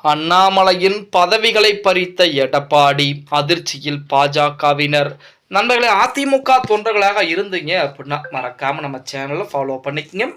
அண்ணாமலையின் பதவிகளை பறித்த எடப்பாடி அதிர்ச்சியில் பாஜகவினர். நண்பர்களே, அதிமுக தொண்டர்களாக இருந்தீங்க அப்படின்னா மறக்காம நம்ம சேனலை ஃபாலோ பண்ணிக்கங்க.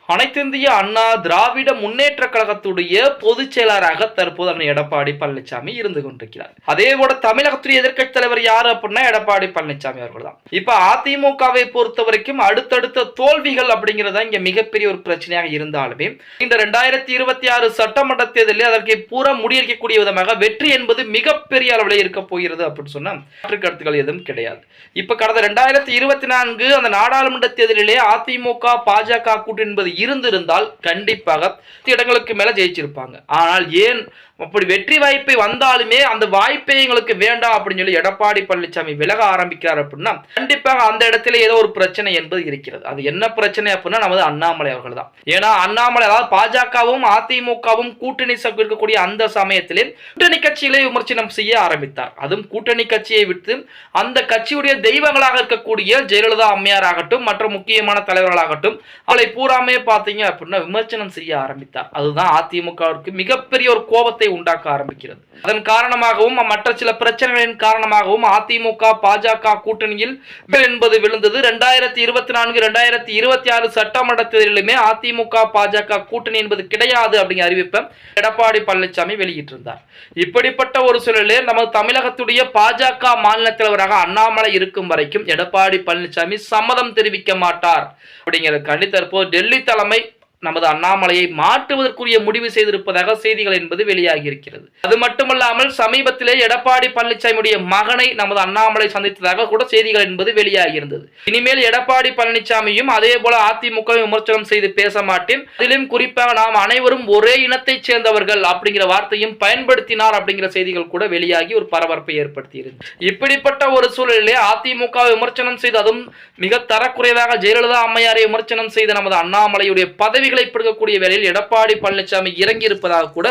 அனைத்திந்திய அண்ணா திராவிட முன்னேற்ற கழகத்துடைய பொதுச் செயலராக தற்போது அண்ணன் எடப்பாடி பழனிசாமி இருந்து கொண்டிருக்கிறார். அதே போல தமிழகத்துடைய எதிர்க்கட்சி தலைவர் யாரு அப்படின்னா எடப்பாடி பழனிசாமி அவர்கள் தான். இப்ப அதிமுகவை பொறுத்த வரைக்கும் அடுத்தடுத்த தோல்விகள் அப்படிங்கிறதா இங்க மிகப்பெரிய ஒரு பிரச்சனையாக இருந்தாலுமே இந்த 2026 சட்டமன்ற தேர்தலில் அதற்கு பூரா முடியக்கூடிய விதமாக வெற்றி என்பது மிகப்பெரிய அளவில் இருக்க போகிறது அப்படின்னு சொன்னா மாற்று கருத்துக்கள் எதுவும் கிடையாது. இப்ப கடந்த 2024 அந்த நாடாளுமன்ற தேர்தலிலே அதிமுக பாஜக கூட்டணி என்பது இருந்திருந்தால் கண்டிப்பாக இடங்களுக்கு மேல ஜெயிச்சிருப்பாங்க. ஆனால் ஏன் அப்படி வெற்றி வாய்ப்பை வந்தாலுமே அந்த வாய்ப்பை எங்களுக்கு வேண்டாம் அப்படின்னு சொல்லி எடப்பாடி பழனிசாமி விலக ஆரம்பிக்கிறார் அப்படின்னா கண்டிப்பாக அந்த இடத்துல ஏதோ ஒரு பிரச்சனை என்பது இருக்கிறது. அது என்ன பிரச்சனை அப்படின்னா நமது அண்ணாமலை அவர்கள் தான். ஏன்னா அண்ணாமலை, அதாவது பாஜகவும் அதிமுகவும் கூட்டணி இருக்கக்கூடிய அந்த சமயத்திலே கூட்டணி கட்சிகளை விமர்சனம் செய்ய ஆரம்பித்தார். அதுவும் கூட்டணி கட்சியை விட்டு அந்த கட்சியுடைய தெய்வங்களாக இருக்கக்கூடிய ஜெயலலிதா அம்மையார் ஆகட்டும் மற்ற முக்கியமான தலைவர்களாகட்டும் அவளை பூராமே பார்த்தீங்க அப்படின்னா விமர்சனம் செய்ய ஆரம்பித்தார். அதுதான் அதிமுகவிற்கு மிகப்பெரிய ஒரு கோபத்தை உண்டாக்க ஆரம்பிக்கிறது. அதன் காரணமாகவும் மற்ற சில பிரச்சனைகளின் காரணமாகவும் அதிமுக பாஜக கூட்டணியில் என்பது விழுந்தது. 2024 2026 சட்டமன்ற தேர்தலிலுமே அதிமுக பாஜக கூட்டணி என்பது கிடையாது அப்படிங்கிற அறிவிப்பை எடப்பாடி பழனிசாமி வெளியிட்டிருந்தார். இப்படிப்பட்ட ஒரு சூழலில் நமது தமிழகத்துடைய பாஜக மாநில தலைவராக அண்ணாமலை இருக்கும் வரைக்கும் எடப்பாடி பழனிசாமி சம்மதம் தெரிவிக்க மாட்டார் அப்படிங்கிறதுக்காண்டி தற்போது டெல்லி தலைமை நமது அண்ணாமலையை மாற்றுவதற்குரிய முடிவு செய்திருப்பதாக செய்திகள் என்பது வெளியாகி இருக்கிறது. அது மட்டுமல்லாமல் சமீபத்திலே எடப்பாடி பழனிசாமியுடைய மகனை நமது அண்ணாமலை சந்தித்ததாக கூட செய்திகள் என்பது வெளியாகி இருந்தது. இனிமேல் எடப்பாடி பழனிசாமியும் அதே போல அதிமுக விமர்சனம் செய்து பேச மாட்டேன், அதிலும் குறிப்பாக நாம் அனைவரும் ஒரே இனத்தைச் சேர்ந்தவர்கள் அப்படிங்கிற வார்த்தையும் பயன்படுத்தினார் அப்படிங்கிற செய்திகள் கூட வெளியாகி ஒரு பரபரப்பை ஏற்படுத்தியிருந்தது. இப்படிப்பட்ட ஒரு சூழலிலே அதிமுக விமர்சனம் செய்து அதுவும் மிக தரக்குறைவாக ஜெயலலிதா அம்மையாரை விமர்சனம் செய்த நமது அண்ணாமலையுடைய பதவி பிடிக்கக்கூடிய வேளையில் எடப்பாடி பழனிசாமி இறங்கி இருப்பதாக கூட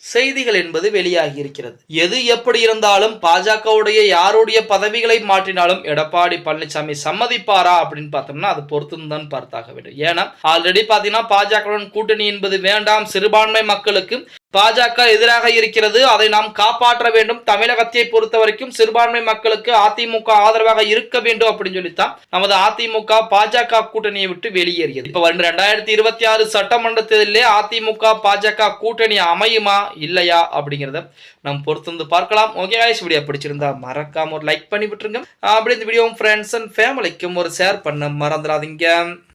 செய்திகள் என்பது வெளியாகி இருக்கிறது. எது எப்படி இருந்தாலும் பாஜகவுடைய யாருடைய பதவிகளை மாற்றினாலும் எடப்பாடி பழனிசாமி சம்மதிப்பாரா அப்படின்னு பார்த்தோம்னா அது பொறுத்துதான் பார்த்தாக வேண்டும். ஏன்னா ஆல்ரெடி பாத்தீங்கன்னா பாஜகவுடன் கூட்டணி என்பது வேண்டாம், சிறுபான்மை மக்களுக்கு பாஜக எதிராக இருக்கிறது, அதை நாம் காப்பாற்ற வேண்டும், தமிழகத்தை பொறுத்த வரைக்கும் சிறுபான்மை மக்களுக்கு அதிமுக ஆதரவாக இருக்க வேண்டும் அப்படின்னு சொல்லித்தான் நமது அதிமுக பாஜக கூட்டணியை விட்டு வெளியேறியது. இப்ப 2026 சட்டமன்ற தேர்தலிலே அதிமுக பாஜக கூட்டணி அமையுமா இல்லையா அப்படிங்கிறத நம்ம பொறுத்து பார்க்கலாம். ஓகே गाइस, வீடியோ பிடிச்சிருந்தா மறக்காம ஒரு லைக் பண்ணி விட்டுருங்க. அப்படி இந்த வீடியோ ஃப்ரெண்ட்ஸ் அண்ட் ஃபேமிலிக்கும் ஒரு ஷேர் பண்ண மறந்துடாதீங்க.